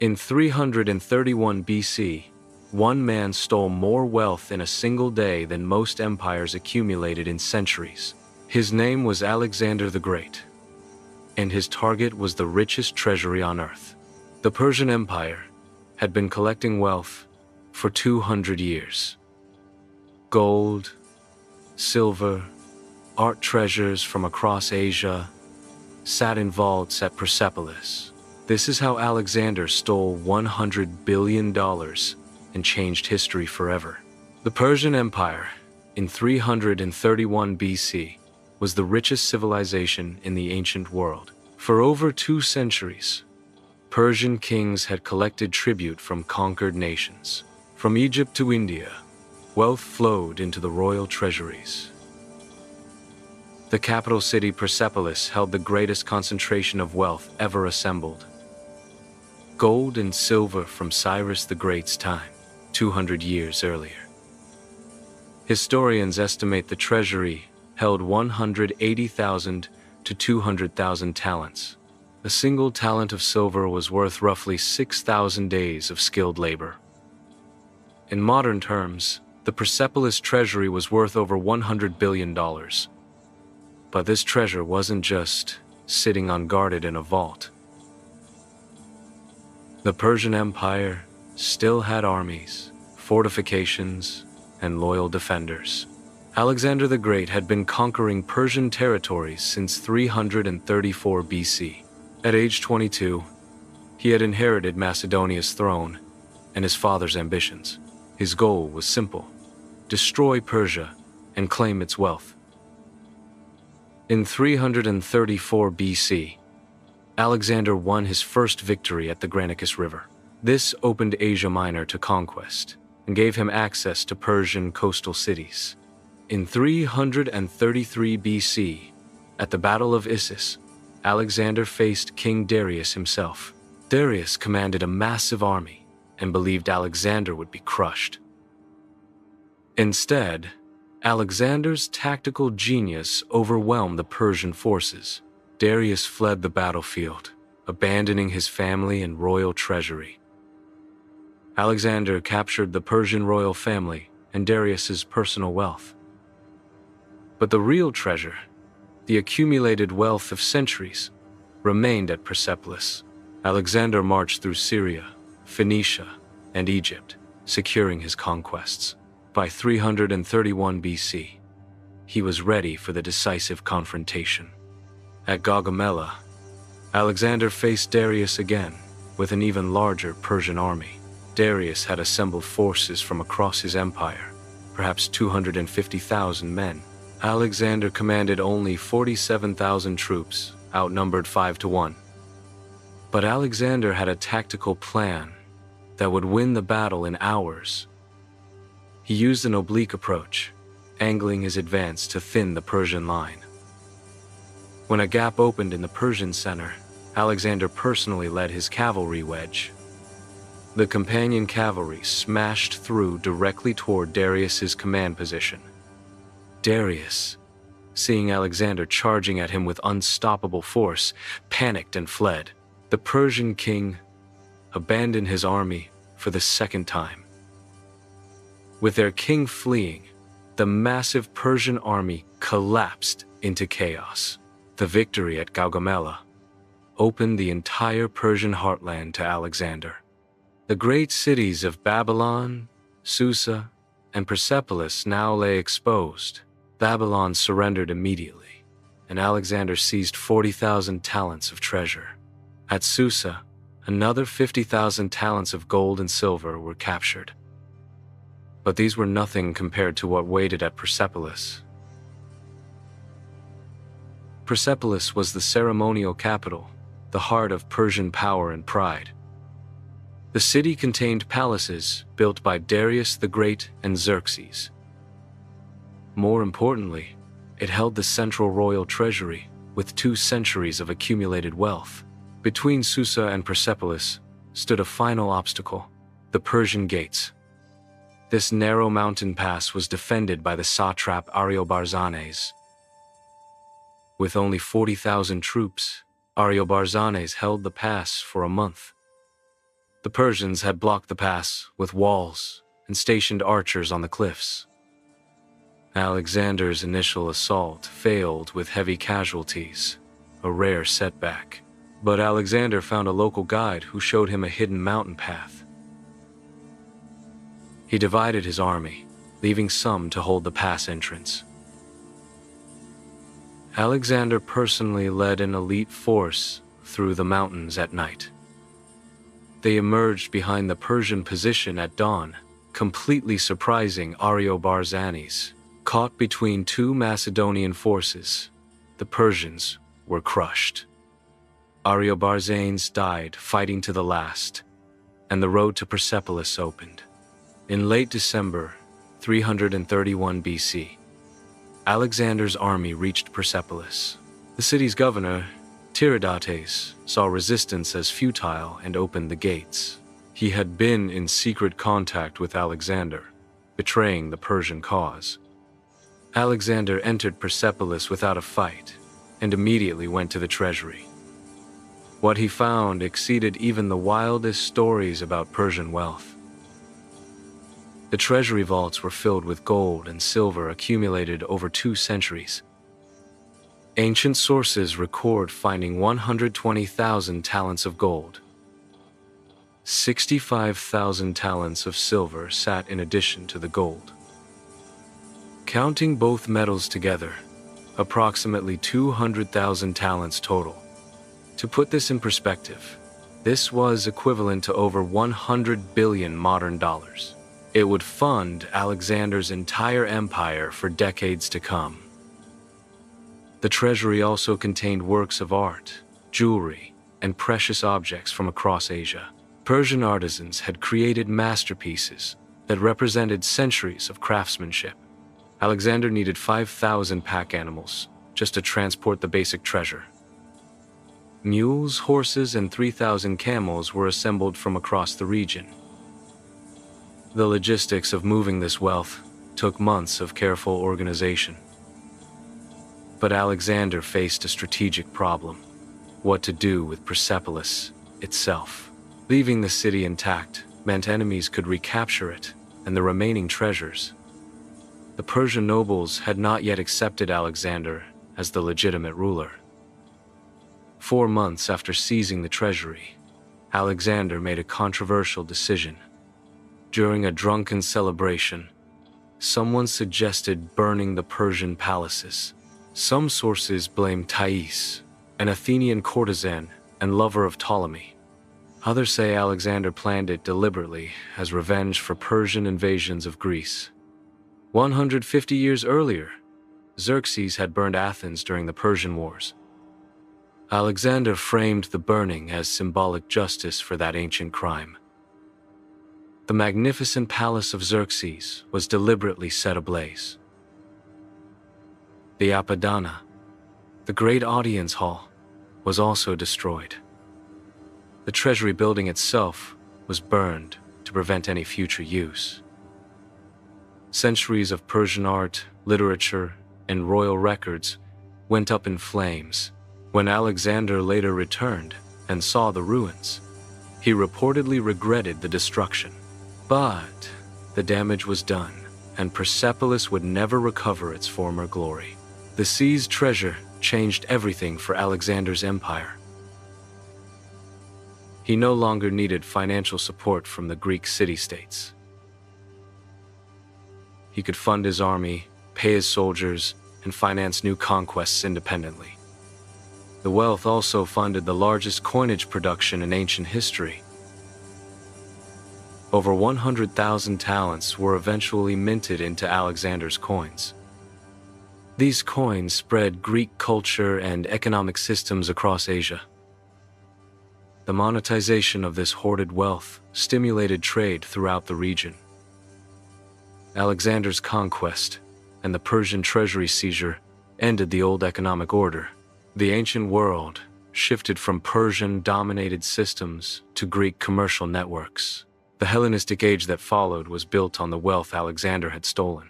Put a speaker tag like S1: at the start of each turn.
S1: In 331 BC, one man stole more wealth in a single day than most empires accumulated in centuries. His name was Alexander the Great, and his target was the richest treasury on earth. The Persian Empire had been collecting wealth for 200 years. Gold, silver, art treasures from across Asia sat in vaults at Persepolis. This is how Alexander stole $100 billion and changed history forever. The Persian Empire, in 331 BC, was the richest civilization in the ancient world. For over 2 centuries, Persian kings had collected tribute from conquered nations. From Egypt to India, wealth flowed into the royal treasuries. The capital city Persepolis held the greatest concentration of wealth ever assembled. Gold and silver from Cyrus the Great's time, 200 years earlier. Historians estimate the treasury held 180,000 to 200,000 talents. A single talent of silver was worth roughly 6,000 days of skilled labor. In modern terms, the Persepolis treasury was worth over $100 billion. But this treasure wasn't just sitting unguarded in a vault. The Persian Empire still had armies, fortifications, and loyal defenders. Alexander the Great had been conquering Persian territories since 334 BC. At age 22, he had inherited Macedonia's throne and his father's ambitions. His goal was simple: destroy Persia and claim its wealth. In 334 BC, Alexander won his first victory at the Granicus River. This opened Asia Minor to conquest and gave him access to Persian coastal cities. In 333 BC, at the Battle of Issus, Alexander faced King Darius himself. Darius commanded a massive army and believed Alexander would be crushed. Instead, Alexander's tactical genius overwhelmed the Persian forces. Darius fled the battlefield, abandoning his family and royal treasury. Alexander captured the Persian royal family and Darius's personal wealth. But the real treasure, the accumulated wealth of centuries, remained at Persepolis. Alexander marched through Syria, Phoenicia, and Egypt, securing his conquests. By 331 BC, he was ready for the decisive confrontation. At Gaugamela, Alexander faced Darius again, with an even larger Persian army. Darius had assembled forces from across his empire, perhaps 250,000 men. Alexander commanded only 47,000 troops, outnumbered 5 to 1. But Alexander had a tactical plan that would win the battle in hours. He used an oblique approach, angling his advance to thin the Persian line. When a gap opened in the Persian center, Alexander personally led his cavalry wedge. The companion cavalry smashed through directly toward Darius's command position. Darius, seeing Alexander charging at him with unstoppable force, panicked and fled. The Persian king abandoned his army for the second time. With their king fleeing, the massive Persian army collapsed into chaos. The victory at Gaugamela opened the entire Persian heartland to Alexander. The great cities of Babylon, Susa, and Persepolis now lay exposed. Babylon surrendered immediately, and Alexander seized 40,000 talents of treasure. At Susa, another 50,000 talents of gold and silver were captured. But these were nothing compared to what waited at Persepolis. Persepolis was the ceremonial capital, the heart of Persian power and pride. The city contained palaces built by Darius the Great and Xerxes. More importantly, it held the central royal treasury with 2 centuries of accumulated wealth. Between Susa and Persepolis stood a final obstacle: the Persian gates. This narrow mountain pass was defended by the satrap Ariobarzanes. With only 40,000 troops, Ariobarzanes held the pass for a month. The Persians had blocked the pass with walls and stationed archers on the cliffs. Alexander's initial assault failed with heavy casualties, a rare setback. But Alexander found a local guide who showed him a hidden mountain path. He divided his army, leaving some to hold the pass entrance. Alexander personally led an elite force through the mountains at night. They emerged behind the Persian position at dawn, completely surprising Ariobarzanes. Caught between two Macedonian forces, the Persians were crushed. Ariobarzanes died fighting to the last, and the road to Persepolis opened. In late December 331 BC, Alexander's army reached Persepolis. The city's governor, Tiridates, saw resistance as futile and opened the gates. He had been in secret contact with Alexander, betraying the Persian cause. Alexander entered Persepolis without a fight and immediately went to the treasury. What he found exceeded even the wildest stories about Persian wealth. The treasury vaults were filled with gold and silver accumulated over 2 centuries. Ancient sources record finding 120,000 talents of gold. 65,000 talents of silver sat in addition to the gold. Counting both metals together, approximately 200,000 talents total. To put this in perspective, this was equivalent to over 100 billion modern dollars. It would fund Alexander's entire empire for decades to come. The treasury also contained works of art, jewelry, and precious objects from across Asia. Persian artisans had created masterpieces that represented centuries of craftsmanship. Alexander needed 5,000 pack animals just to transport the basic treasure. Mules, horses, and 3,000 camels were assembled from across the region. The logistics of moving this wealth took months of careful organization. But Alexander faced a strategic problem: what to do with Persepolis itself. Leaving the city intact meant enemies could recapture it and the remaining treasures. The Persian nobles had not yet accepted Alexander as the legitimate ruler. 4 months after seizing the treasury, Alexander made a controversial decision. During a drunken celebration, someone suggested burning the Persian palaces. Some sources blame Thais, an Athenian courtesan and lover of Ptolemy. Others say Alexander planned it deliberately as revenge for Persian invasions of Greece. 150 years earlier, Xerxes had burned Athens during the Persian Wars. Alexander framed the burning as symbolic justice for that ancient crime. The magnificent palace of Xerxes was deliberately set ablaze. The Apadana, the great audience hall, was also destroyed. The treasury building itself was burned to prevent any future use. Centuries of Persian art, literature, and royal records went up in flames. When Alexander later returned and saw the ruins, he reportedly regretted the destruction. But the damage was done, and Persepolis would never recover its former glory. The seized treasure changed everything for Alexander's empire. He no longer needed financial support from the Greek city-states. He could fund his army, pay his soldiers, and finance new conquests independently. The wealth also funded the largest coinage production in ancient history. Over 100,000 talents were eventually minted into Alexander's coins. These coins spread Greek culture and economic systems across Asia. The monetization of this hoarded wealth stimulated trade throughout the region. Alexander's conquest and the Persian treasury seizure ended the old economic order. The ancient world shifted from Persian-dominated systems to Greek commercial networks. The Hellenistic age that followed was built on the wealth Alexander had stolen.